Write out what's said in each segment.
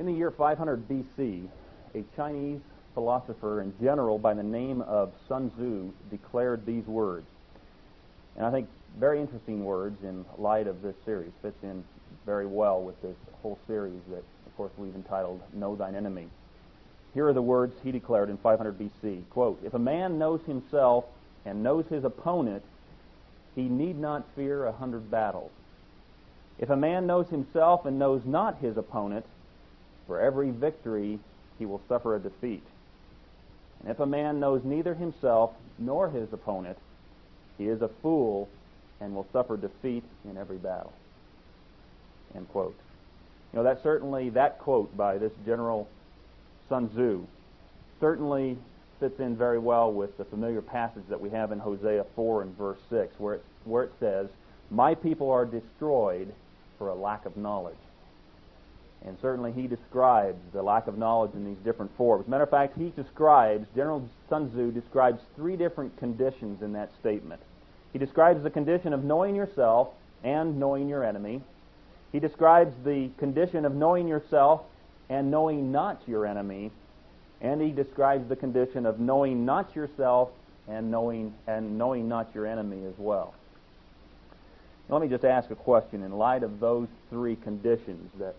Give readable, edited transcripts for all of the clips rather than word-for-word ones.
In the year 500 BC, a Chinese philosopher and general by the name of Sun Tzu declared these words. And I think very interesting words in light of this series. Fits in very well with this whole series that, of course, we've entitled Know Thine Enemy. Here are the words he declared in 500 BC. Quote, "If a man knows himself and knows his opponent, he need not fear 100 battles. If a man knows himself and knows not his opponent, for every victory he will suffer a defeat. And if a man knows neither himself nor his opponent, he is a fool and will suffer defeat in every battle." End quote. You know, that quote by this general Sun Tzu certainly fits in very well with the familiar passage that we have in Hosea 4 and verse 6, where it says, "My people are destroyed for a lack of knowledge." And certainly he describes the lack of knowledge in these different forms. Matter of fact, General Sun Tzu describes three different conditions in that statement. He describes the condition of knowing yourself and knowing your enemy. He describes the condition of knowing yourself and knowing not your enemy. And he describes the condition of knowing not yourself and knowing not your enemy as well. Now, let me just ask a question in light of those three conditions that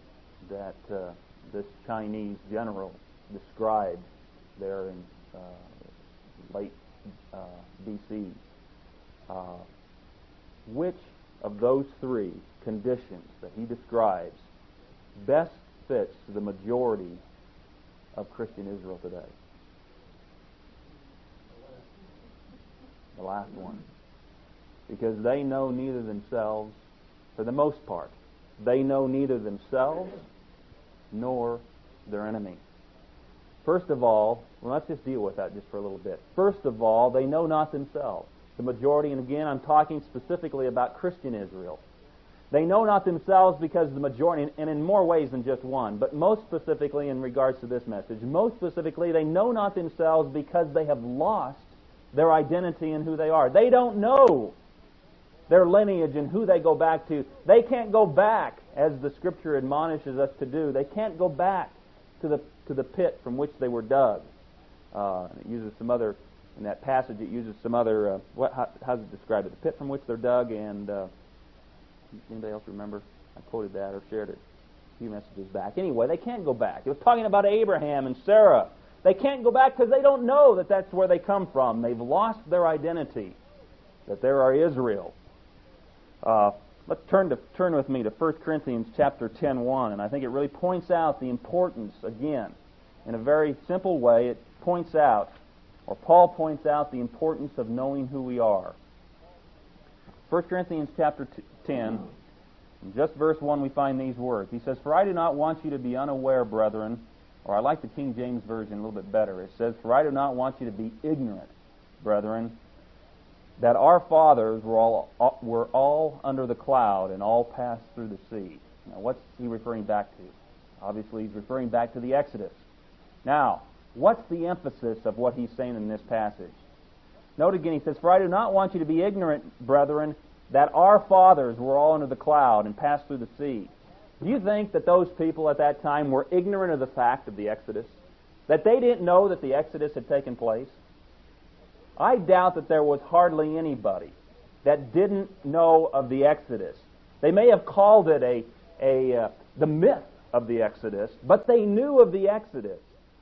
this Chinese general described there in late BC. Which of those three conditions that he describes best fits the majority of Christian Israel today? The last one. Because they know neither themselves, for the most part, they know neither themselves nor their enemy. First of all, let's just deal with that just for a little bit. First of all, they know not themselves. The majority, and again, I'm talking specifically about Christian Israel. They know not themselves because the majority, and in more ways than just one, but most specifically in regards to this message, most specifically, they know not themselves because they have lost their identity and who they are. They don't know their lineage and who they go back to. They can't go back, as the Scripture admonishes us to do. They can't go back to the pit from which they were dug. It uses some other, in that passage, it uses some other, how does it describe it? The pit from which they're dug, and anybody else remember? I quoted that or shared it a few messages back. Anyway, they can't go back. It was talking about Abraham and Sarah. They can't go back because they don't know that that's where they come from. They've lost their identity, that they are Israel. Let's turn with me to 1 Corinthians chapter 10:1, and I think it really points out the importance, again, in a very simple way. It points out, or Paul points out, the importance of knowing who we are. 1 Corinthians chapter 10, in just verse 1, we find these words. He says, "For I do not want you to be unaware, brethren," or I like the King James Version a little bit better. It says, "For I do not want you to be ignorant, brethren, that our fathers were all under the cloud and all passed through the sea." Now, what's he referring back to? Obviously, he's referring back to the Exodus. Now, what's the emphasis of what he's saying in this passage? Note again, he says, "For I do not want you to be ignorant, brethren, that our fathers were all under the cloud and passed through the sea." Do you think that those people at that time were ignorant of the fact of the Exodus? That they didn't know that the Exodus had taken place? I doubt that there was hardly anybody that didn't know of the Exodus. They may have called it the myth of the Exodus, but they knew of the Exodus.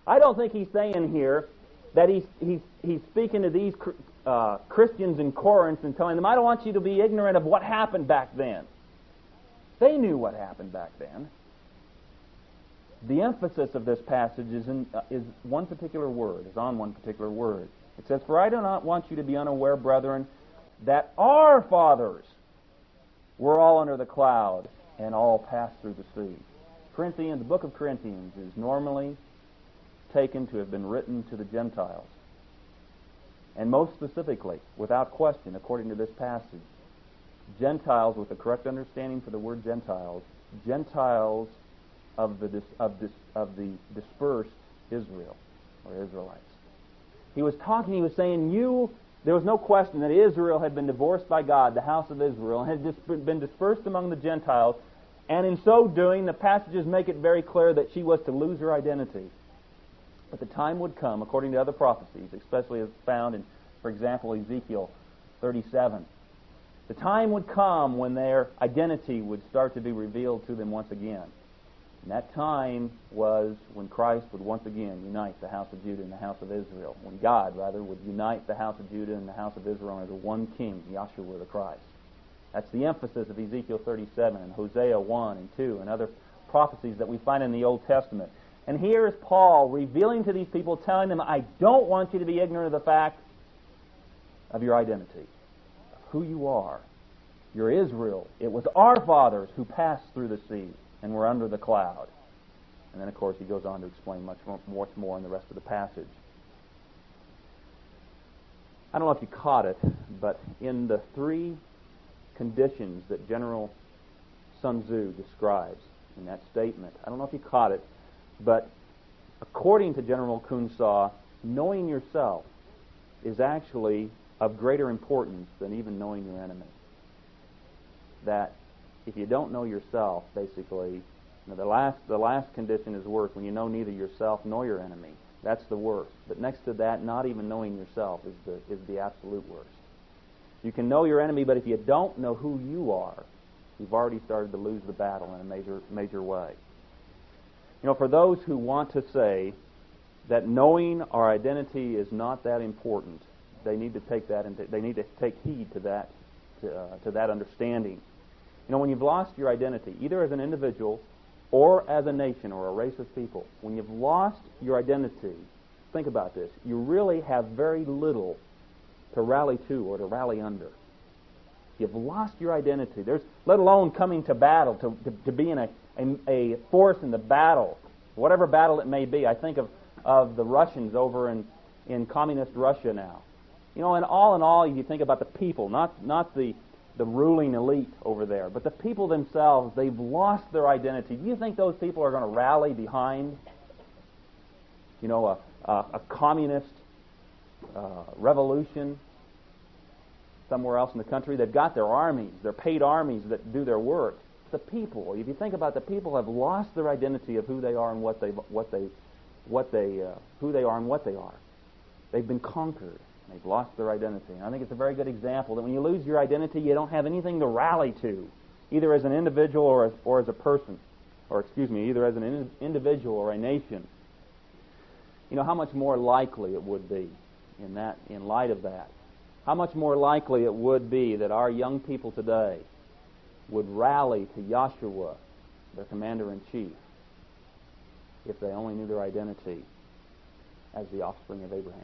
I don't think he's saying here that he's speaking to these Christians in Corinth and telling them, "I don't want you to be ignorant of what happened back then." They knew what happened back then. The emphasis of this passage is on one particular word. It says, "For I do not want you to be unaware, brethren, that our fathers were all under the cloud and all passed through the sea." The book of Corinthians is normally taken to have been written to the Gentiles. And most specifically, without question, according to this passage, Gentiles, with the correct understanding for the word Gentiles of the dispersed Israel, or Israelites. He was saying, there was no question that Israel had been divorced by God, the house of Israel, and had been dispersed among the Gentiles, And in so doing, the passages make it very clear that she was to lose her identity. But the time would come, according to other prophecies, especially as found in, for example, Ezekiel 37. The time would come when their identity would start to be revealed to them once again. And that time was when Christ would once again unite the house of Judah and the house of Israel. When God, rather, would unite the house of Judah and the house of Israel under one king, Yahshua the Christ. That's the emphasis of Ezekiel 37 and Hosea 1 and 2 and other prophecies that we find in the Old Testament. And here is Paul revealing to these people, telling them, I don't want you to be ignorant of the fact of your identity, of who you are. You're Israel. It was our fathers who passed through the sea and were under the cloud. And then, of course, he goes on to explain much more in the rest of the passage. I don't know if you caught it, but in the three conditions that General Sun Tzu describes in that statement, I don't know if you caught it, but according to General Kunshaw, knowing yourself is actually of greater importance than even knowing your enemy. That if you don't know yourself, basically, the last condition is worse, when you know neither yourself nor your enemy. That's the worst. But next to that, not even knowing yourself is the absolute worst. You can know your enemy, but if you don't know who you are, you've already started to lose the battle in a major way. For those who want to say that knowing our identity is not that important, they need to take heed to that understanding. When you've lost your identity, either as an individual or as a nation or a race of people, when you've lost your identity, think about this, you really have very little to rally to or to rally under. You've lost your identity. Let alone coming to battle, to be in a force in the battle, whatever battle it may be. I think of the Russians over in communist Russia now. In all, you think about the people, not the ruling elite over there, but the people themselves. They've lost their identity. Do you think those people are going to rally behind, a communist revolution somewhere else in the country? They've got their armies, their paid armies that do their work. The people, if you think about it, the people have lost their identity of who they are and who they are and what they are. They've been conquered. They've lost their identity. And I think it's a very good example that when you lose your identity, you don't have anything to rally to, either as an individual or as a person, either as an individual or a nation. How much more likely it would be in light of that. How much more likely it would be that our young people today would rally to Yahshua, their commander-in-chief, if they only knew their identity as the offspring of Abraham.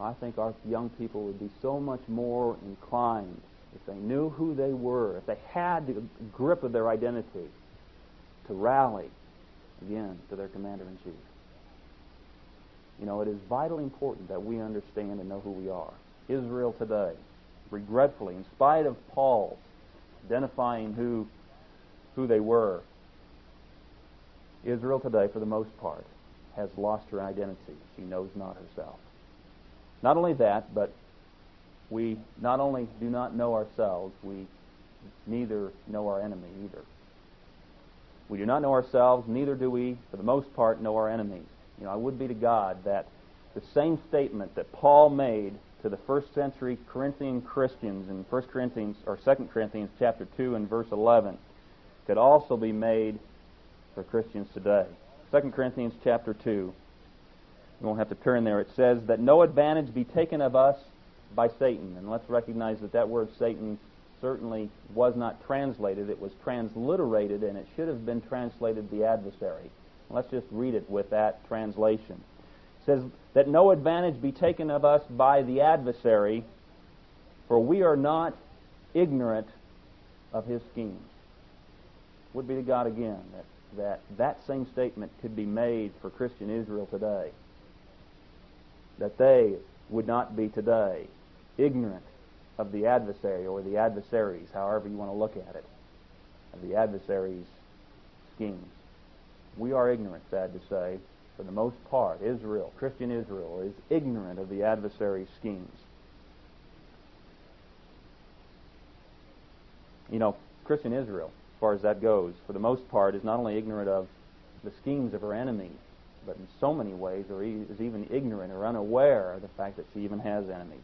I think our young people would be so much more inclined, if they knew who they were, if they had the grip of their identity, to rally again to their commander-in-chief. It is vitally important that we understand and know who we are. Israel today, regretfully, in spite of Paul identifying who they were, Israel today, for the most part, has lost her identity. She knows not herself. Not only that, but we not only do not know ourselves, we neither know our enemy either. We do not know ourselves, neither do we, for the most part, know our enemies. I would be to God that the same statement that Paul made to the first century Corinthian Christians in 2 Corinthians chapter 2 and verse 11 could also be made for Christians today. 2 Corinthians chapter 2. You won't have to turn there. It says that no advantage be taken of us by Satan. And let's recognize that word Satan certainly was not translated. It was transliterated, and it should have been translated the adversary. Let's just read it with that translation. It says that no advantage be taken of us by the adversary, for we are not ignorant of his schemes. Would be to God again that same statement could be made for Christian Israel today. That they would not be today ignorant of the adversary or the adversaries, however you want to look at it, of the adversary's schemes. We are ignorant, sad to say, for the most part. Christian Israel, is ignorant of the adversary's schemes. Christian Israel far as that goes, for the most part, is not only ignorant of the schemes of her enemy, but in so many ways is even ignorant or unaware of the fact that she even has enemies.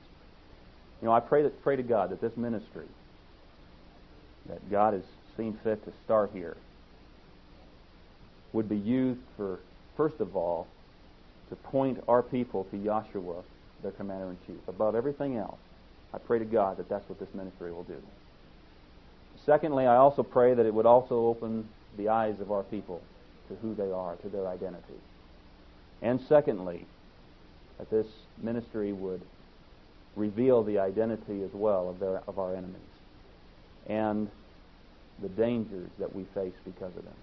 I pray to God that this ministry that God has seen fit to start here would be used for, first of all, to point our people to Yahshua, their commander-in-chief. Above everything else, I pray to God that that's what this ministry will do. Secondly, I also pray that it would also open the eyes of our people to who they are, to their identity. And secondly, that this ministry would reveal the identity as well of our enemies and the dangers that we face because of them.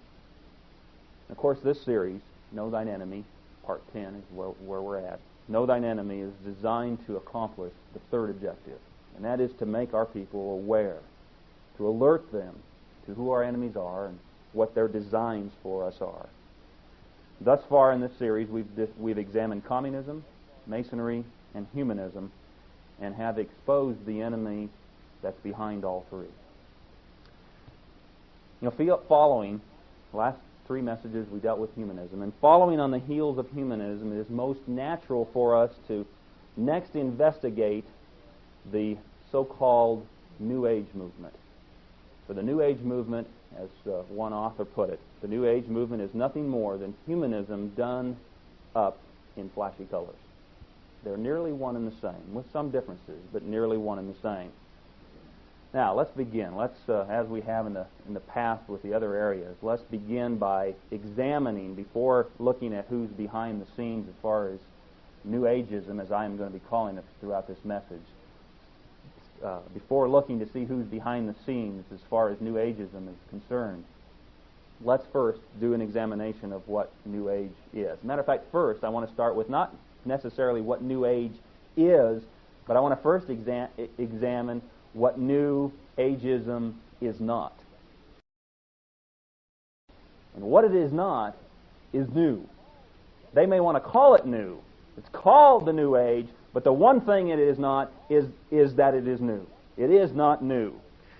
Of course, this series, Know Thine Enemy, Part 10, is where we're at. Know Thine Enemy is designed to accomplish the third objective, and that is to make our people aware, to alert them to who our enemies are and what their designs for us are. Thus far in this series, we've examined communism, Masonry, and humanism, and have exposed the enemy that's behind all three. Following the last three messages, we dealt with humanism, and following on the heels of humanism, it is most natural for us to next investigate the so-called New Age movement. For the New Age movement, as one author put it, the New Age movement is nothing more than humanism done up in flashy colors. They're nearly one and the same, with some differences, but nearly one and the same. Now, let's begin. Let's, as we have in the past with the other areas, let's begin by examining, before looking at who's behind the scenes as far as New Ageism, as I am going to be calling it throughout this message. Before looking to see who's behind the scenes as far as New Ageism is concerned, let's first do an examination of what New Age is. Matter of fact, first I want to start with not necessarily what New Age is, but I want to first examine what New Ageism is not. And what it is not is new. They may want to call it new. It's called the New Age, but the one thing it is not is that it is new. It is not new.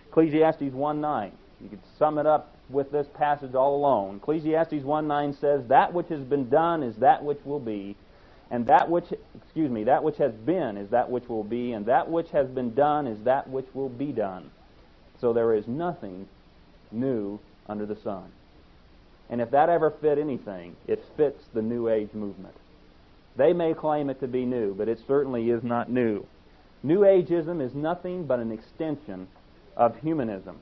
Ecclesiastes 1:9. You could sum it up with this passage all alone. Ecclesiastes 1:9 says, "That which has been done is that which will be, and that which has been is that which will be, and that which has been done is that which will be done." So there is nothing new under the sun. And if that ever fit anything, it fits the New Age movement. They may claim it to be new, but it certainly is not new. New Ageism is nothing but an extension of humanism,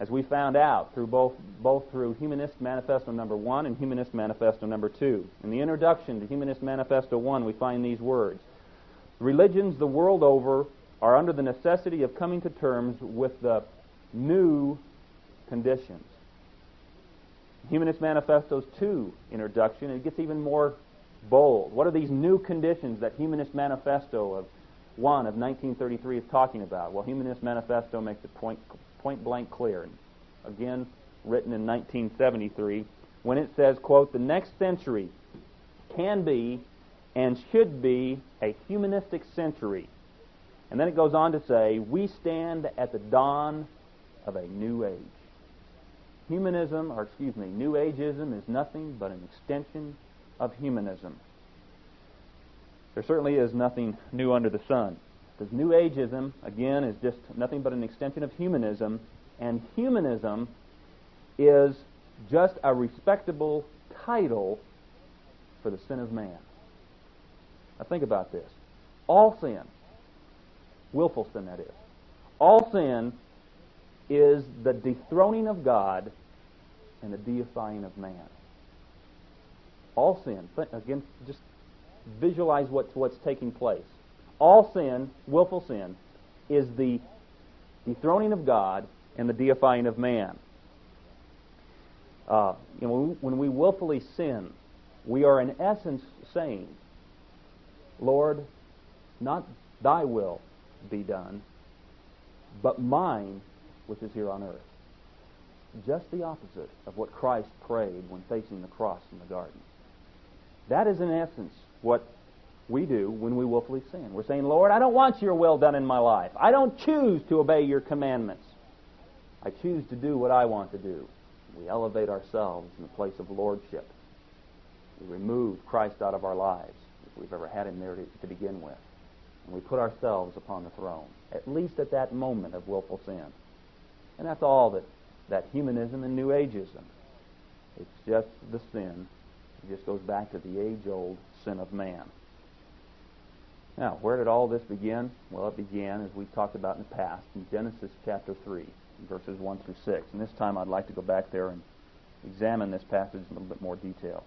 as we found out through both through Humanist Manifesto number 1 and Humanist Manifesto number 2. In the introduction to Humanist Manifesto 1, we find these words: "Religions the world over are under the necessity of coming to terms with the new conditions." Humanist Manifesto's 2 introduction, it gets even more bold. What are these new conditions that Humanist Manifesto of 1 of 1933 is talking about? Well, Humanist Manifesto makes it point blank clear, and again written in 1973, when it says, quote, "The next century can be and should be a humanistic century." And then it goes on to say, "We stand at the dawn of a new age." New Ageism is nothing but an extension of humanism. There certainly is nothing new under the sun, because New Ageism, again, is just nothing but an extension of humanism, and humanism is just a respectable title for the sin of man. Now think about this. All sin, willful sin that is, all sin is the dethroning of God and the deifying of man. All sin, again, just visualize what's taking place. All sin, willful sin, is the dethroning of God and the deifying of man. When we willfully sin, we are in essence saying, "Lord, not thy will be done, but mine which is here on earth." Just the opposite of what Christ prayed when facing the cross in the garden. That is in essence what we do when we willfully sin. We're saying, "Lord, I don't want your will done in my life. I don't choose to obey your commandments. I choose to do what I want to do. We elevate ourselves in the place of lordship. We remove Christ out of our lives, if we've ever had him there to begin with. And we put ourselves upon the throne, at least at that moment of willful sin. And that's all that humanism and New Ageism. It's just the sin. It just goes back to the age-old sin of man. Now, where did all this begin? Well, it began, as we've talked about in the past, in Genesis chapter 3, verses 1 through 6. And this time I'd like to go back there and examine this passage in a little bit more detail.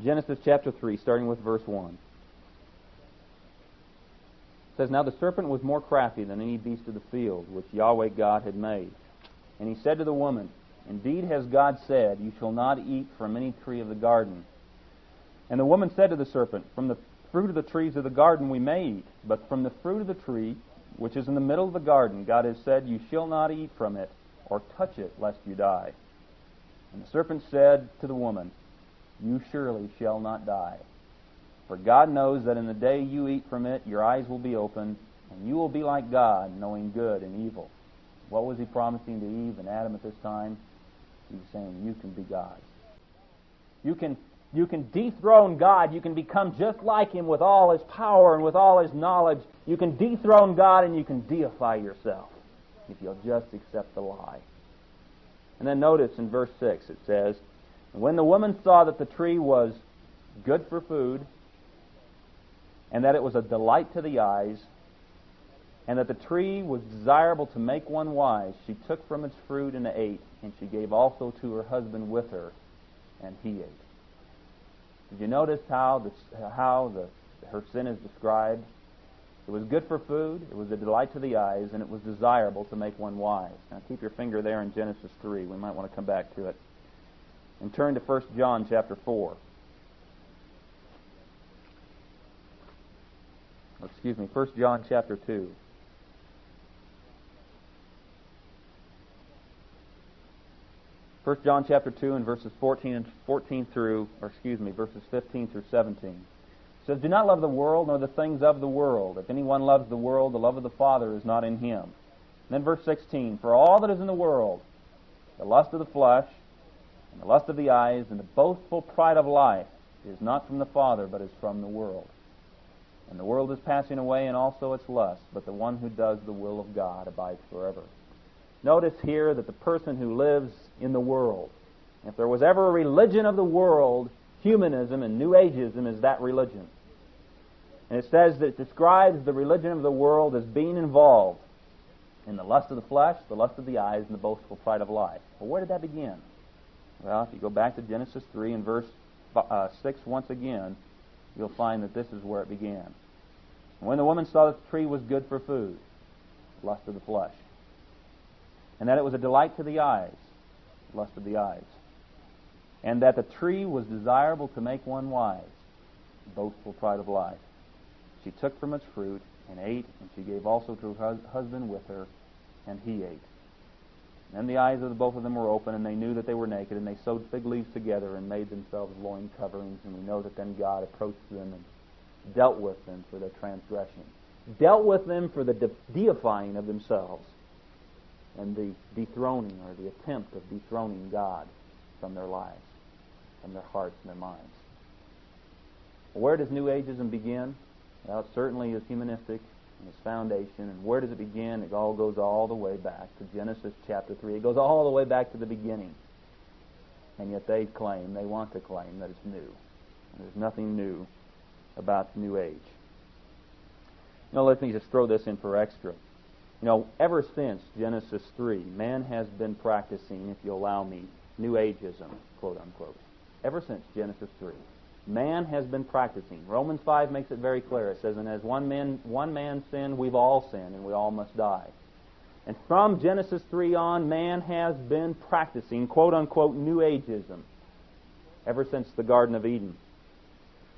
Genesis chapter 3, starting with verse 1. It says, Now the serpent was more crafty than any beast of the field which Yahweh God had made. And he said to the woman, Indeed has God said, You shall not eat from any tree of the garden. And the woman said to the serpent, From the fruit of the trees of the garden we may eat, but from the fruit of the tree which is in the middle of the garden, God has said, You shall not eat from it, or touch it, lest you die. And the serpent said to the woman, You surely shall not die. For God knows that in the day you eat from it, your eyes will be opened, and you will be like God, knowing good and evil. What was he promising to Eve and Adam at this time? He was saying, you can be God. You can dethrone God. You can become just like him with all his power and with all his knowledge. You can dethrone God and you can deify yourself if you'll just accept the lie. And then notice in verse 6 it says, When the woman saw that the tree was good for food, and that it was a delight to the eyes, and that the tree was desirable to make one wise, she took from its fruit and ate, and she gave also to her husband with her, and he ate. Did you notice how her sin is described? It was good for food, it was a delight to the eyes, and it was desirable to make one wise. Now keep your finger there in Genesis 3. We might want to come back to it. And turn to 1 John chapter 4. 1 John chapter 2. 1 John chapter 2 and verses 15 through 17. It says, Do not love the world nor the things of the world. If anyone loves the world, the love of the Father is not in him. And then verse 16, For all that is in the world, the lust of the flesh, and the lust of the eyes, and the boastful pride of life, is not from the Father, but is from the world. And the world is passing away, and also its lust, but the one who does the will of God abides forever. Notice here that the person who lives in the world, if there was ever a religion of the world, humanism and New Ageism is that religion. And it says that it describes the religion of the world as being involved in the lust of the flesh, the lust of the eyes, and the boastful pride of life. Well, where did that begin? Well, if you go back to Genesis 3 and verse 6 once again, you'll find that this is where it began. And when the woman saw that the tree was good for food, lust of the flesh, and that it was a delight to the eyes, lust of the eyes, and that the tree was desirable to make one wise, boastful pride of life, she took from its fruit and ate, and she gave also to her husband with her, and he ate. And then the eyes of the both of them were open, and they knew that they were naked, and they sewed fig leaves together and made themselves loin coverings. And we know that then God approached them and dealt with them for their transgression, dealt with them for the deifying of themselves, and the dethroning, or the attempt of dethroning God from their lives, from their hearts and their minds. Where does New Ageism begin? Well, it certainly is humanistic in its foundation. And where does it begin? It all goes all the way back to Genesis chapter 3. It goes all the way back to the beginning. And yet they want to claim that it's new. There's nothing new about the New Age. Let me just throw this in for extra. Ever since Genesis 3, man has been practicing, if you allow me, New Ageism, quote unquote. Ever since Genesis 3, man has been practicing. Romans 5 makes it very clear. It says, And as one man sinned, we've all sinned, and we all must die. And from Genesis 3 on, man has been practicing, quote unquote, New Ageism, ever since the Garden of Eden.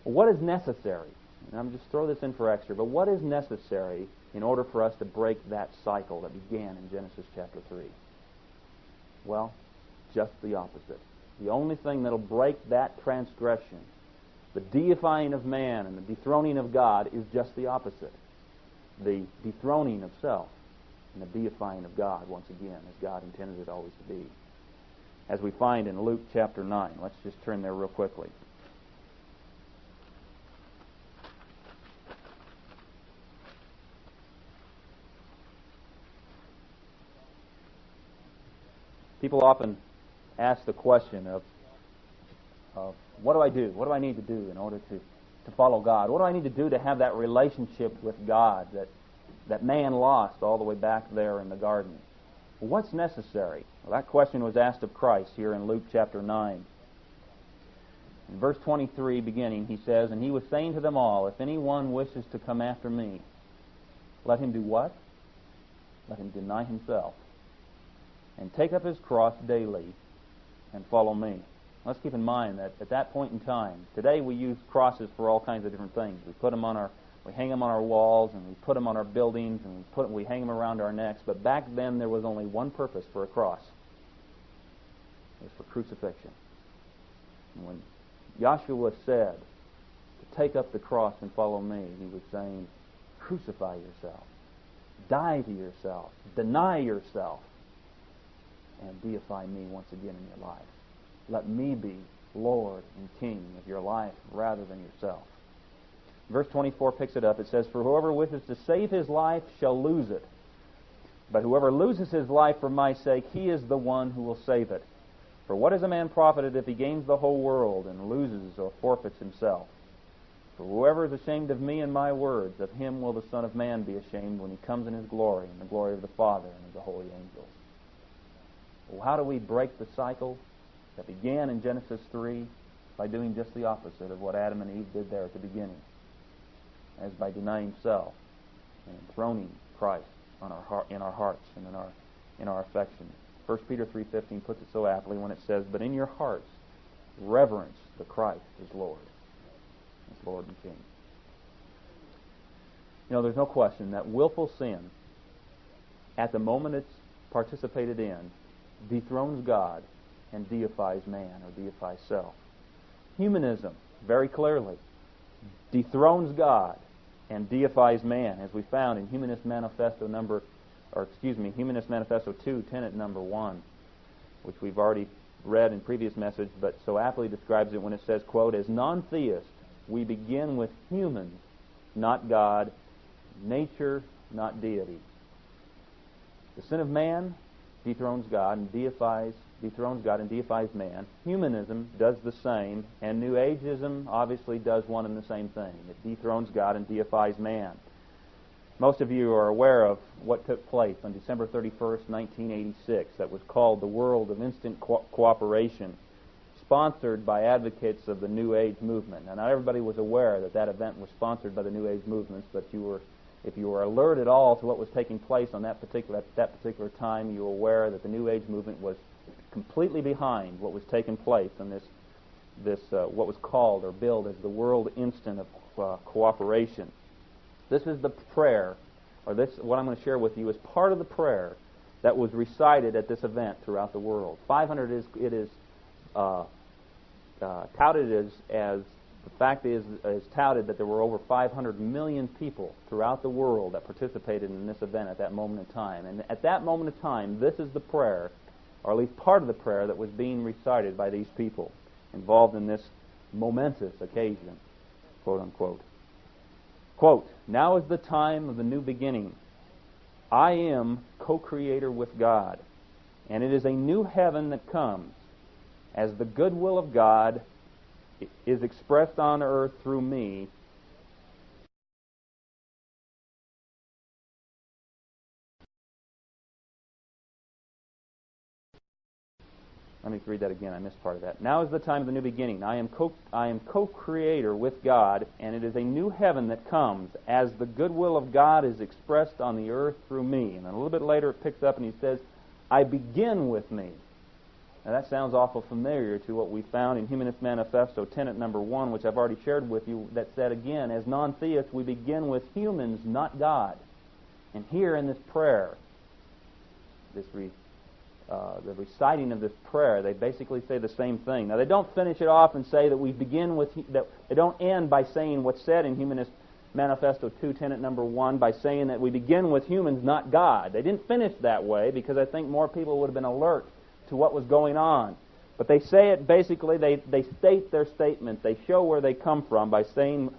Well, what is necessary? And I'm just throw this in for extra, but what is necessary in order for us to break that cycle that began in Genesis chapter 3? Well, just the opposite. The only thing that'll break that transgression The deifying of man and the dethroning of God is just the opposite. The dethroning of self and the deifying of God, once again, as God intended it always to be. As we find in Luke chapter 9. Let's just turn there real quickly. People often ask the question of what do I do? What do I need to do in order to follow God? What do I need to do to have that relationship with God that man lost all the way back there in the garden? Well, what's necessary? Well, that question was asked of Christ here in Luke chapter 9. In verse 23 beginning, he says, "And he was saying to them all, if anyone wishes to come after me, let him do what? Let him deny himself and take up his cross daily and follow me." Let's keep in mind that at that point in time, today we use crosses for all kinds of different things. We hang them on our walls, and we put them on our buildings, and we hang them around our necks. But back then there was only one purpose for a cross. It was for crucifixion. And when Joshua said to take up the cross and follow me, he was saying, crucify yourself, die to yourself, deny yourself, and deify me once again in your life. Let me be Lord and King of your life rather than yourself. Verse 24 picks it up. It says, "For whoever wishes to save his life shall lose it. But whoever loses his life for my sake, he is the one who will save it. For what is a man profited if he gains the whole world and loses or forfeits himself? For whoever is ashamed of me and my words, of him will the Son of Man be ashamed when he comes in his glory and the glory of the Father and of the holy angels." Well, how do we break the cycle that began in Genesis 3? By doing just the opposite of what Adam and Eve did there at the beginning, as by denying self and enthroning Christ in our hearts and in our affections. 1 Peter 3:15 puts it so aptly when it says, "But in your hearts reverence the Christ as Lord," as Lord and King. You know, there's no question that willful sin, at the moment it's participated in, dethrones God and deifies man or deifies self. Humanism, very clearly, dethrones God and deifies man, as we found in Humanist Manifesto Humanist Manifesto 2, tenet number 1, which we've already read in previous message, but so aptly describes it when it says, quote, "As non-theists, we begin with humans, not God, nature, not deity. The sin of man dethrones God and deifies man. Humanism does the same, and New Ageism obviously does one and the same thing. It dethrones God and deifies man. Most of you are aware of what took place on December 31st, 1986, that was called the World of Instant Cooperation, sponsored by advocates of the New Age movement. Now, not everybody was aware that that event was sponsored by the New Age movements, but if you were alert at all to what was taking place on that particular time, you were aware that the New Age movement was completely behind what was taking place in this what was called or billed as the World Instant of Cooperation. This is the prayer, or this what I'm going to share with you is part of the prayer that was recited at this event throughout the world. 500 is touted as the fact is touted that there were over 500 million people throughout the world that participated in this event at that moment in time. And at that moment of time, this is the prayer, or at least part of the prayer, that was being recited by these people involved in this momentous occasion, quote unquote. Quote, "Now is the time of the new beginning. I am co-creator with God, and it is a new heaven that comes, as the goodwill of God is expressed on earth through me." Let me read that again. I missed part of that. "Now is the time of the new beginning. I am co-creator with God, and it is a new heaven that comes, as the goodwill of God is expressed on the earth through me." And then a little bit later it picks up and he says, "I begin with me." Now that sounds awful familiar to what we found in Humanist Manifesto, tenet number 1, which I've already shared with you, that said again, as non-theists, we begin with humans, not God. And here in this prayer, this the reciting of this prayer, they basically say the same thing. Now, they don't finish it off and say that we begin with, that they don't end by saying what's said in Humanist Manifesto 2, tenet number 1, by saying that we begin with humans, not God. They didn't finish that way because I think more people would have been alert to what was going on. But they say it basically, they state their statement. They show where they come from by saying,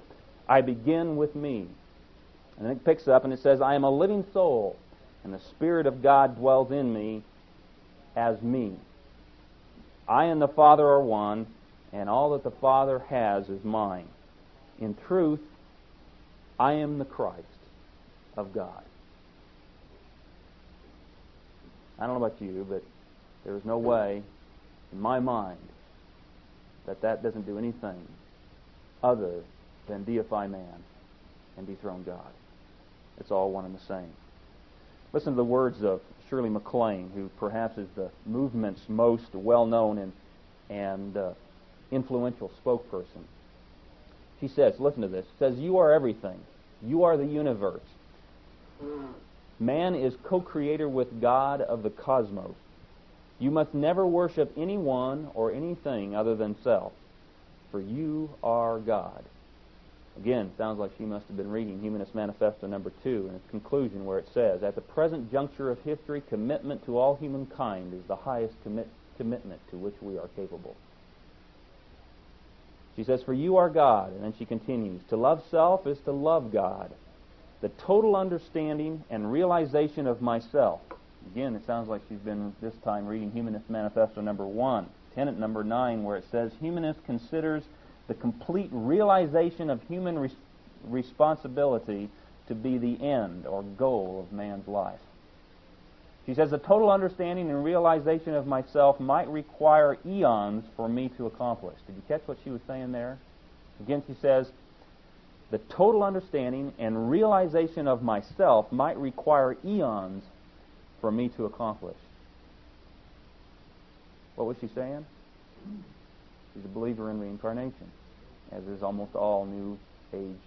I begin with me. And then it picks up and it says, I am a living soul, and the Spirit of God dwells in me as me. I and the Father are one, and all that the Father has is mine. In truth, I am the Christ of God. I don't know about you, but there is no way in my mind that doesn't do anything other than deify man and dethrone God. It's all one and the same. Listen to the words of Shirley MacLaine, who perhaps is the movement's most well-known and influential spokesperson. She says, listen to this, says, you are everything. You are the universe. Man is co-creator with God of the cosmos. You must never worship anyone or anything other than self, for you are God. Again, sounds like she must have been reading Humanist Manifesto number 2 in its conclusion, where it says, at the present juncture of history, commitment to all humankind is the highest commitment to which we are capable. She says, for you are God, and then she continues, to love self is to love God. The total understanding and realization of myself. Again, it sounds like she's been this time reading Humanist Manifesto number 1, tenet number 9, where it says, humanist considers the complete realization of human responsibility to be the end or goal of man's life. She says, the total understanding and realization of myself might require eons for me to accomplish. Did you catch what she was saying there? Again, she says, the total understanding and realization of myself might require eons for me to accomplish. What was she saying? She's a believer in reincarnation, as is almost all New Age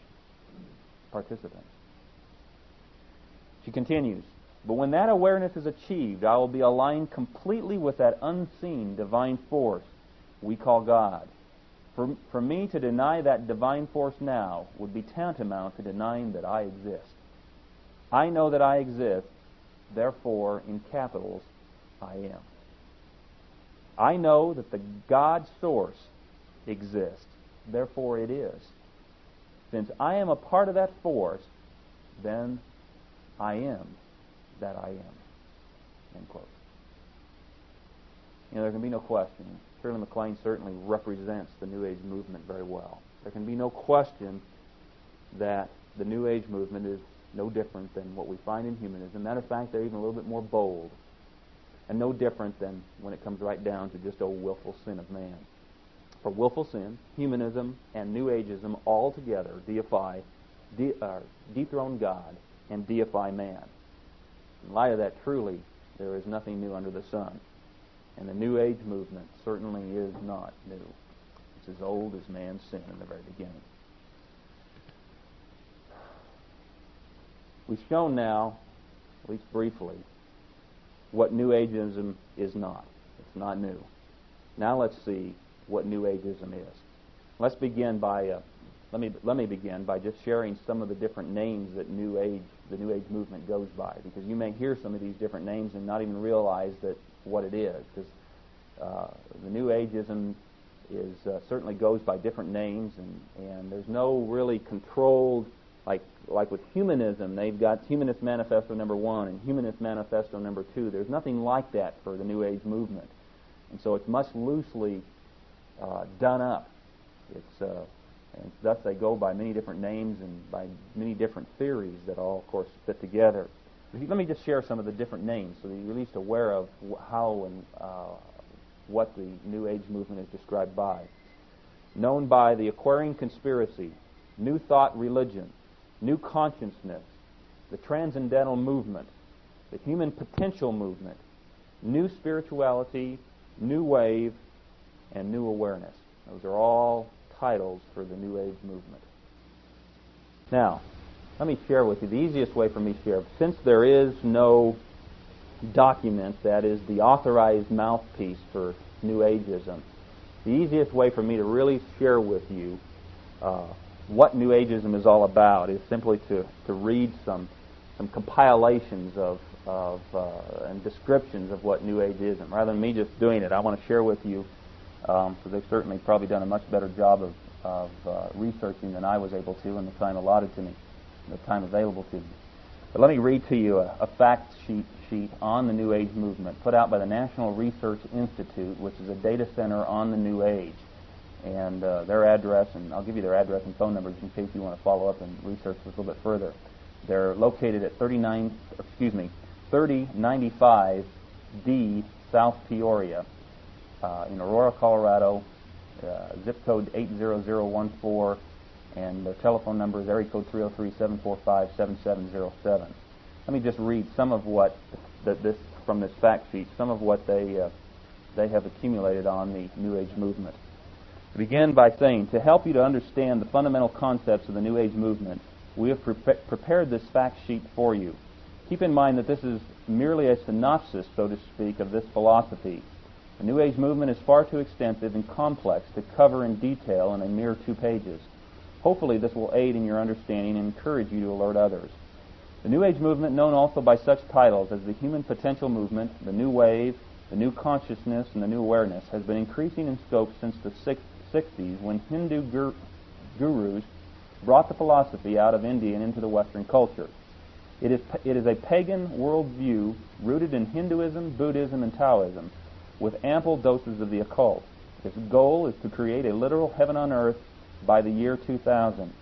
participants. She continues, but when that awareness is achieved, I will be aligned completely with that unseen divine force we call God. For me to deny that divine force now would be tantamount to denying that I exist. I know that I exist, therefore, in capitals, I am. I know that the God source exists, therefore it is. Since I am a part of that force, then I am that I am. End quote. There can be no question. Shirley MacLaine certainly represents the New Age movement very well. There can be no question that the New Age movement is no different than what we find in humanism. Matter of fact, they're even a little bit more bold, and no different than when it comes right down to just willful sin of man. For willful sin, humanism, and New Ageism all together dethrone God and deify man. In light of that, truly, there is nothing new under the sun. And the New Age movement certainly is not new. It's as old as man's sin in the very beginning. We've shown now, at least briefly, what New Ageism is not. It's not new. Now let's see what New Ageism is. Let's begin by let me begin by just sharing some of the different names that the New Age movement goes by, because you may hear some of these different names and not even realize that what it is, because the New Ageism is certainly goes by different names, and there's no really controlled, like with humanism, they've got Humanist Manifesto number 1 and Humanist Manifesto number 2. There's nothing like that for the New Age movement, and so it's much loosely done up. And thus they go by many different names and by many different theories that all, of course, fit together. Let me just share some of the different names so that you're at least aware of how and what the New Age movement is described by. Known by the Aquarian Conspiracy, New Thought Religion, New Consciousness, the Transcendental Movement, the Human Potential Movement, New Spirituality, New Wave, and New Awareness. Those are all titles for the New Age movement. Now, let me share with you the easiest way for me to share. Since there is no document that is the authorized mouthpiece for New Ageism. The easiest way for me to really share with you what New Ageism is all about is simply to read some compilations of and descriptions of what New Age is. And rather than me just doing it, I want to share with you, because they've certainly probably done a much better job of researching than I was able to in the time allotted to me, the time available to me. But let me read to you a fact sheet on the New Age movement put out by the National Research Institute, which is a data center on the New Age. And their address, and I'll give you their address and phone numbers in case you want to follow up and research this a little bit further. They're located at 3095 D South Peoria in Aurora, Colorado, zip code 80014, and their telephone number is area code 303-745-7707. Let me just read some of what from this fact sheet, some of what they have accumulated on the New Age movement. To begin by saying, to help you to understand the fundamental concepts of the New Age movement, we have prepared this fact sheet for you. Keep in mind that this is merely a synopsis, so to speak, of this philosophy. The New Age movement is far too extensive and complex to cover in detail in a mere 2 pages. Hopefully this will aid in your understanding and encourage you to alert others. The New Age movement, known also by such titles as the Human Potential Movement, the New Wave, the New Consciousness, and the New Awareness, has been increasing in scope since the 60s when Hindu gurus brought the philosophy out of India and into the Western culture. It is a pagan worldview rooted in Hinduism, Buddhism, and Taoism, with ample doses of the occult. Its goal is to create a literal heaven on earth by the year 2000.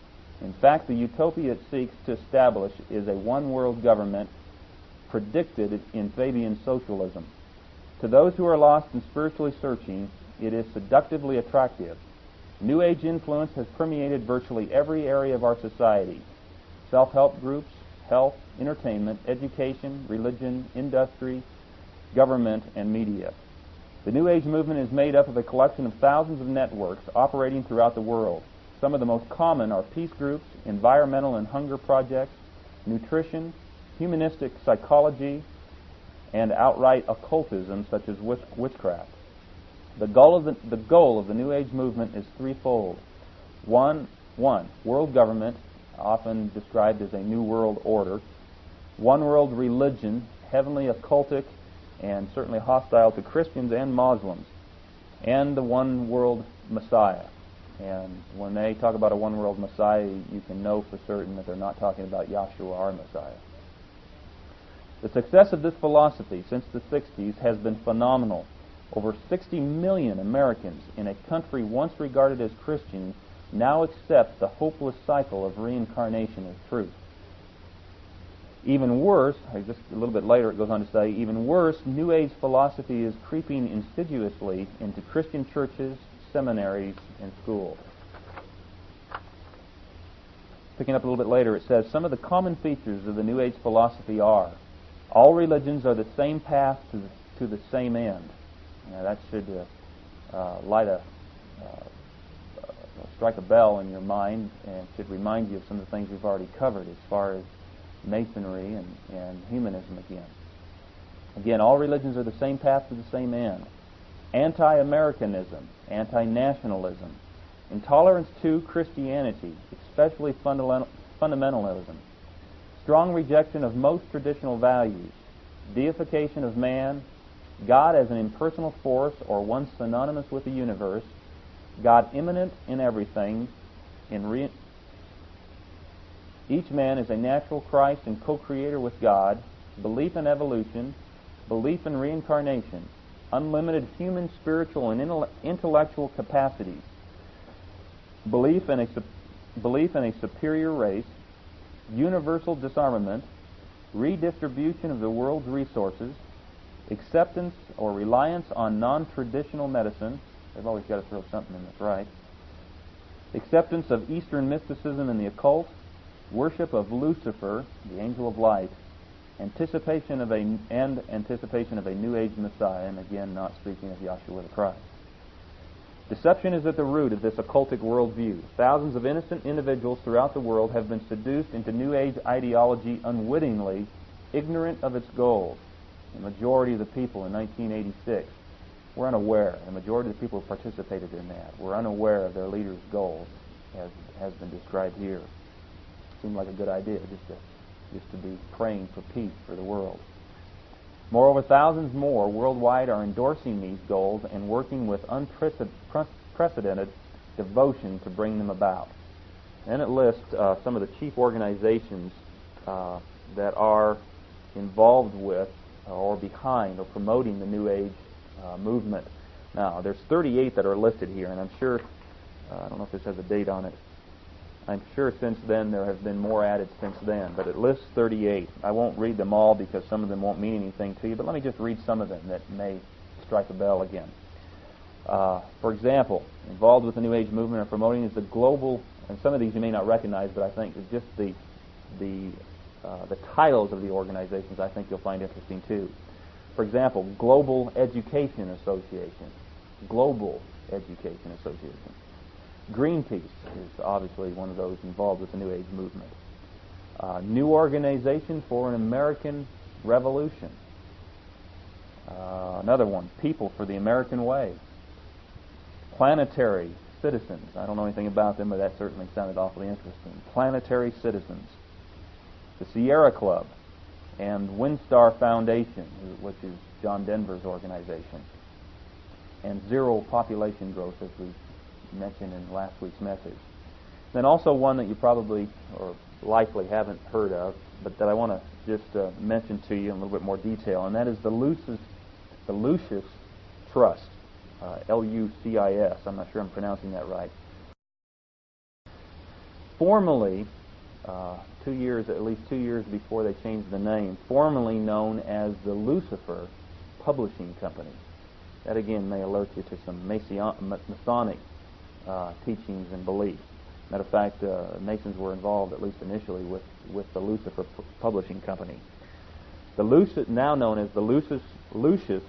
In fact, the utopia it seeks to establish is a one-world government predicted in Fabian socialism. To those who are lost and spiritually searching, it is seductively attractive. New Age influence has permeated virtually every area of our society: self-help groups, health, entertainment, education, religion, industry, government, and media. The New Age movement is made up of a collection of thousands of networks operating throughout the world. Some of the most common are peace groups, environmental and hunger projects, nutrition, humanistic psychology, and outright occultism such as witchcraft. The goal of the New Age movement is threefold. One, world government, often described as a new world order. One world religion, heavenly, occultic, and certainly hostile to Christians and Muslims. And the one world Messiah. And when they talk about a one world Messiah, you can know for certain that they're not talking about Yahshua, our Messiah. The success of this philosophy since the 60s has been phenomenal. Over 60 million Americans in a country once regarded as Christian now accept the hopeless cycle of reincarnation as truth. Even worse, just a little bit later it goes on to say, even worse, New Age philosophy is creeping insidiously into Christian churches, seminaries, and schools. Picking up a little bit later, it says, some of the common features of the New Age philosophy are, all religions are the same path to the same end. Now that should strike a bell in your mind and should remind you of some of the things we've already covered as far as Masonry and humanism again. Again, all religions are the same path to the same end. Anti-Americanism, anti-nationalism, intolerance to Christianity, especially fundamentalism, strong rejection of most traditional values, deification of man, God as an impersonal force or one synonymous with the universe, God immanent in everything, each man is a natural Christ and co-creator with God, belief in evolution, belief in reincarnation, unlimited human, spiritual, and intellectual capacities, belief in a superior race, universal disarmament, redistribution of the world's resources, acceptance or reliance on non-traditional medicine. They've always got to throw something in this, right? Acceptance of Eastern mysticism and the occult, worship of Lucifer, the angel of light, anticipation of a New Age Messiah, and again not speaking of Yahshua the Christ. Deception is at the root of this occultic worldview. Thousands of innocent individuals throughout the world have been seduced into New Age ideology unwittingly, ignorant of its goals. the majority of the people in 1986 were unaware. The majority of the people who participated in that were unaware of their leader's goals, as has been described here. Seemed like a good idea just to be praying for peace for the world. Moreover, thousands more worldwide are endorsing these goals and working with unprecedented devotion to bring them about. And it lists some of the chief organizations that are involved with or behind or promoting the New Age movement. Now, there's 38 that are listed here, and I'm sure, I don't know if this has a date on it, I'm sure since then there have been more added since then, but it lists 38. I won't read them all because some of them won't mean anything to you, but let me just read some of them that may strike a bell again. For example, involved with the New Age movement and promoting is the global, and some of these you may not recognize, but I think it's just the titles of the organizations I think you'll find interesting too. For example, Global Education Association. Global Education Association. Greenpeace is obviously one of those involved with the New Age movement. New Organization for an American Revolution. Another one, People for the American Way. Planetary Citizens. I don't know anything about them, but that certainly sounded awfully interesting. Planetary Citizens. The Sierra Club and WinStar Foundation, which is John Denver's organization. And Zero Population Growth, as we mentioned in last week's message. Then also one that you probably or likely haven't heard of, but that I want to just mention to you in a little bit more detail, and that is the Lucis Trust, L-U-C-I-S. I'm not sure I'm pronouncing that right. Formerly, at least 2 years before they changed the name, formerly known as the Lucifer Publishing Company. That again may alert you to some Masonic teachings and beliefs. Matter of fact, Masons were involved, at least initially, with the Lucifer Publishing Company. Now known as the Lucis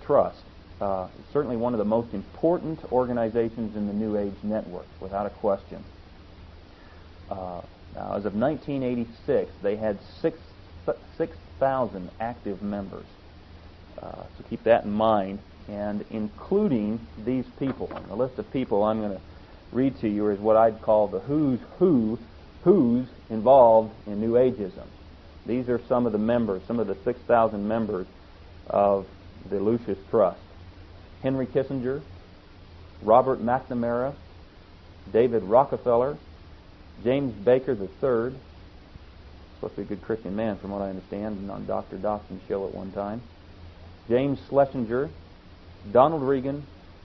Trust, is certainly one of the most important organizations in the New Age network, without a question. Now, as of 1986, they had 6,000 active members. So keep that in mind. And including these people. And the list of people I'm going to read to you is what I'd call the who's involved in New Ageism. These are some of the members, some of the 6,000 members of the Lucis Trust. Henry Kissinger, Robert McNamara, David Rockefeller, James Baker III, supposed to be a good Christian man from what I understand, and on Dr. Dobson's show at one time, James Schlesinger, Donald Reagan,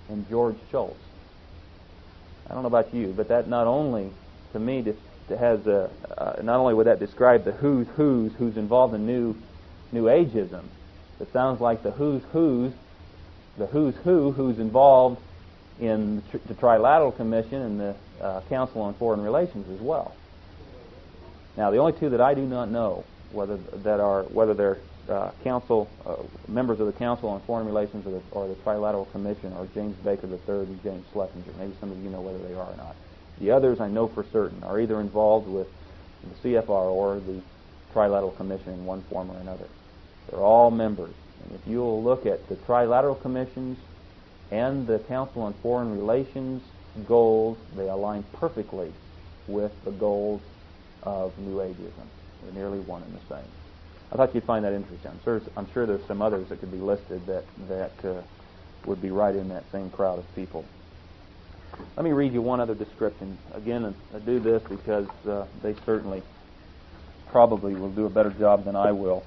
and George Shultz. I don't know about you, but that not only, to me, has not only would that describe the who's involved in New Ageism, it sounds like the who's involved in the Trilateral Commission and the Council on Foreign Relations as well. Now, the only two that I do not know whether they're members of the Council on Foreign Relations or the Trilateral Commission are James Baker III and James Schlesinger. Maybe some of you know whether they are or not. The others I know for certain are either involved with the CFR or the Trilateral Commission in one form or another. They're all members. And if you'll look at the Trilateral Commissions and the Council on Foreign Relations goals, they align perfectly with the goals of New Ageism. They're nearly one and the same. I thought you'd find that interesting. I'm sure there's some others that could be listed that would be right in that same crowd of people. Let me read you one other description. Again, I do this because they certainly probably will do a better job than I will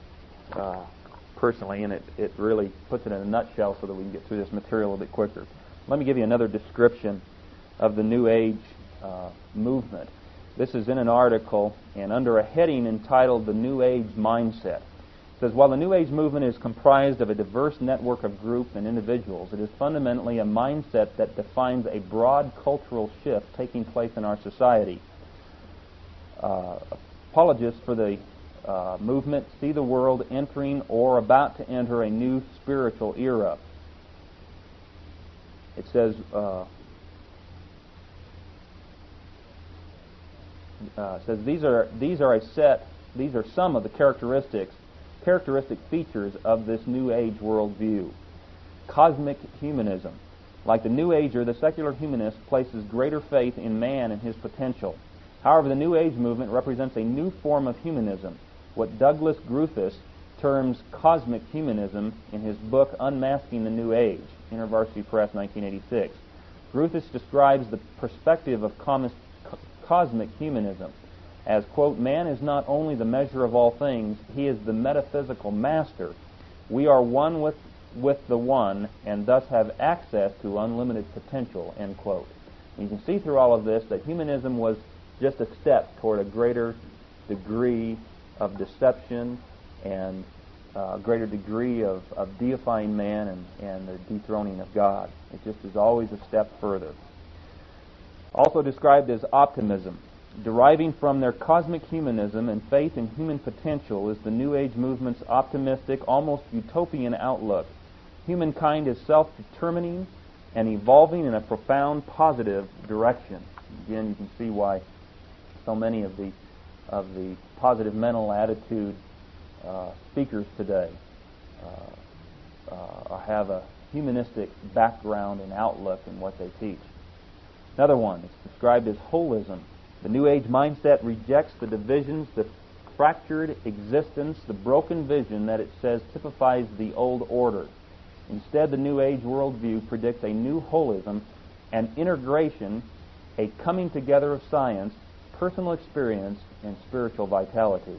personally, and it really puts it in a nutshell so that we can get through this material a little bit quicker. Let me give you another description of the New Age movement. This is in an article and under a heading entitled The New Age Mindset. It says, while the New Age movement is comprised of a diverse network of groups and individuals, it is fundamentally a mindset that defines a broad cultural shift taking place in our society. Apologists for the movement see the world entering or about to enter a new spiritual era. It says, these are some of the characteristics characteristic features of this New Age worldview. Cosmic humanism. Like the New Ager, the secular humanist places greater faith in man and his potential. However, the New Age movement represents a new form of humanism, what Douglas Gruthis terms cosmic humanism in his book Unmasking the New Age, InterVarsity Press, 1986. Gruthis describes the perspective of cosmic humanism as, quote, man is not only the measure of all things, he is the metaphysical master. We are one with the one and thus have access to unlimited potential, end quote. And you can see through all of this that humanism was just a step toward a greater degree of deception and a greater degree of deifying man and the dethroning of God. It just is always a step further. Also described as optimism. Deriving from their cosmic humanism and faith in human potential is the New Age movement's optimistic, almost utopian outlook. Humankind is self-determining and evolving in a profound positive direction. Again, you can see why so many of the positive mental attitude speakers today have a humanistic background and outlook in what they teach. Another one is described as holism. The New Age mindset rejects the divisions, the fractured existence, the broken vision that it says typifies the old order. Instead, the New Age worldview predicts a new holism, an integration, a coming together of science, personal experience, and spiritual vitality.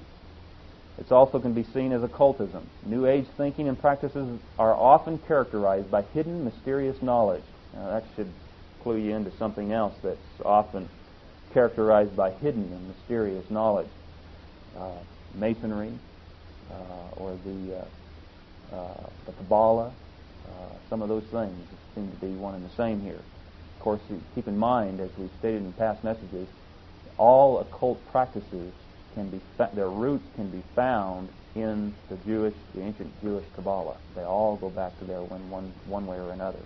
It also can be seen as occultism. New Age thinking and practices are often characterized by hidden, mysterious knowledge. Now, that should clue you into something else that's often characterized by hidden and mysterious knowledge. Masonry, or the Kabbalah, some of those things seem to be one and the same here. Of course, keep in mind, as we've stated in past messages, all occult practices their roots can be found in the ancient Jewish Kabbalah. They all go back to there one way or another.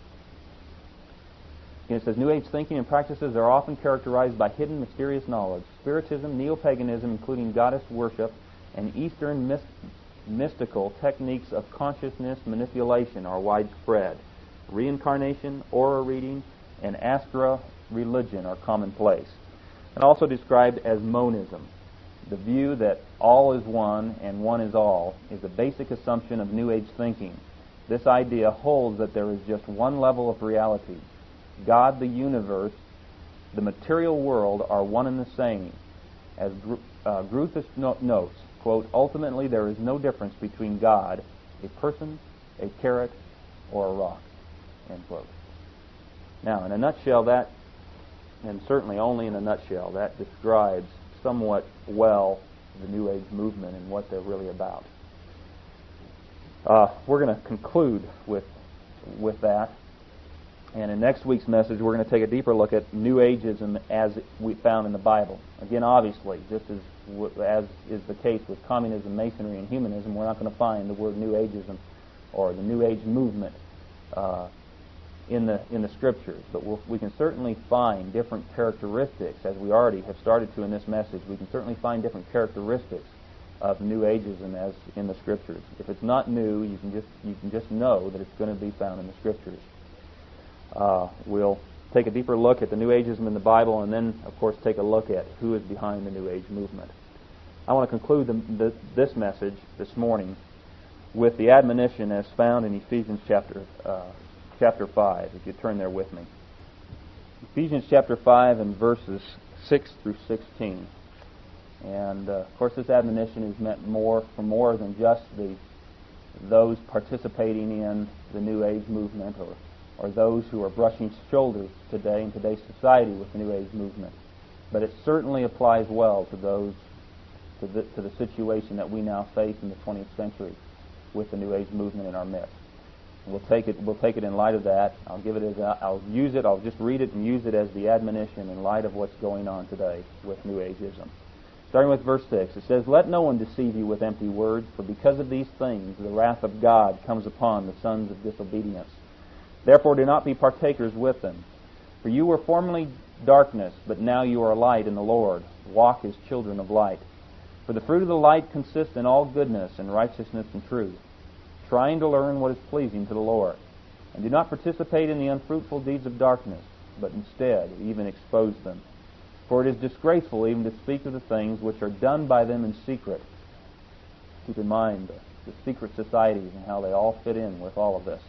It says, New Age thinking and practices are often characterized by hidden, mysterious knowledge. Spiritism, neo-paganism, including goddess worship, and Eastern mystical techniques of consciousness manipulation are widespread. Reincarnation, aura reading, and astra religion are commonplace. And also described as monism. The view that all is one and one is all is a basic assumption of New Age thinking. This idea holds that there is just one level of reality. God, the universe, the material world are one and the same. As Gruthis notes, quote, ultimately there is no difference between God, a person, a carrot, or a rock, end quote. Now, in a nutshell, that, and certainly only in a nutshell, that describes somewhat well the New Age movement and what they're really about. We're going to conclude with that. And in next week's message, we're going to take a deeper look at New Ageism as we found in the Bible. Again, obviously, just as is the case with communism, Masonry, and humanism, we're not going to find the word New Ageism or the New Age movement in the Scriptures. But we can certainly find different characteristics, as we already have started to in this message. We can certainly find different characteristics of New Ageism as in the Scriptures. If it's not new, you can just know that it's going to be found in the Scriptures. We'll take a deeper look at the New Ageism in the Bible, and then, of course, take a look at who is behind the New Age movement. I want to conclude this message this morning with the admonition as found in Ephesians chapter 5, if you turn there with me. Ephesians chapter 5 and verses 6 through 16. And, of course, this admonition is meant for more than just those participating in the New Age movement or those who are brushing shoulders today in today's society with the New Age movement. But it certainly applies well to the situation that we now face in the 20th century with the New Age movement in our midst. We'll take it in light of that. I'll just read it and use it as the admonition in light of what's going on today with New Ageism. Starting with verse 6, it says, "Let no one deceive you with empty words, for because of these things the wrath of God comes upon the sons of disobedience. Therefore do not be partakers with them. For you were formerly darkness, but now you are light in the Lord. Walk as children of light. For the fruit of the light consists in all goodness and righteousness and truth, trying to learn what is pleasing to the Lord. And do not participate in the unfruitful deeds of darkness, but instead even expose them. For it is disgraceful even to speak of the things which are done by them in secret. Keep in mind the secret societies and how they all fit in with all of this.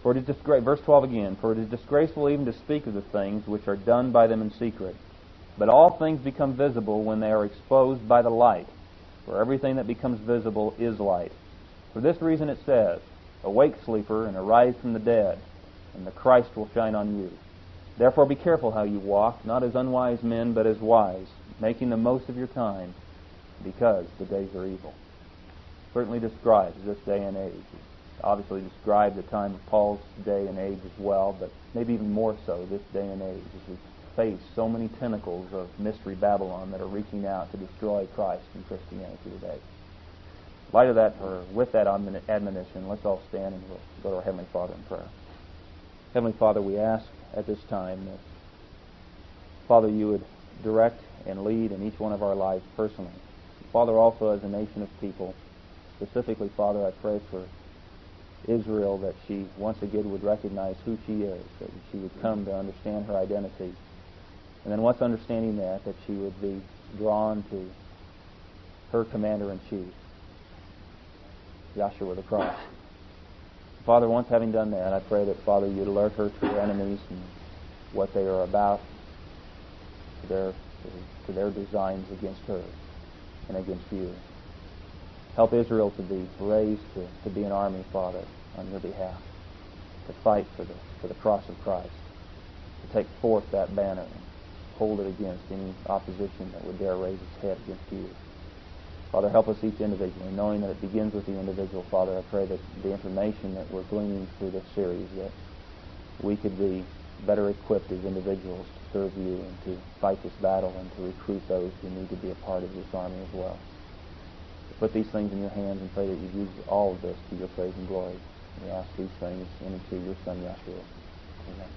For it is verse 12 again, for it is disgraceful even to speak of the things which are done by them in secret. But all things become visible when they are exposed by the light. For everything that becomes visible is light. For this reason it says, Awake, sleeper, and arise from the dead, and the Christ will shine on you. Therefore be careful how you walk, not as unwise men, but as wise, making the most of your time, because the days are evil. Certainly describes this day and age. Obviously described the time of Paul's day and age as well, but maybe even more so this day and age as we face so many tentacles of Mystery Babylon that are reaching out to destroy Christ and Christianity today. In light of that, or with that admonition, let's all stand and we'll go to our Heavenly Father in prayer. Heavenly Father, we ask at this time that, Father, you would direct and lead in each one of our lives personally. Father, also as a nation of people, specifically, Father, I pray for Israel, that she once again would recognize who she is, that she would come to understand her identity. And then once understanding that she would be drawn to her commander-in-chief, Joshua the Christ. Father, once having done that, I pray that, Father, you'd alert her to her enemies and what they are about, to their designs against her and against you. Help Israel to be raised to be an army, Father, on your behalf, to fight for the cross of Christ, to take forth that banner and hold it against any opposition that would dare raise its head against you. Father, help us each individually, knowing that it begins with the individual. Father, I pray that the information that we're gleaning through this series, that we could be better equipped as individuals to serve you and to fight this battle and to recruit those who need to be a part of this army as well. Put these things in your hands and pray that you use all of this to your praise and glory. We ask these things into your Son, Yeshua. Amen.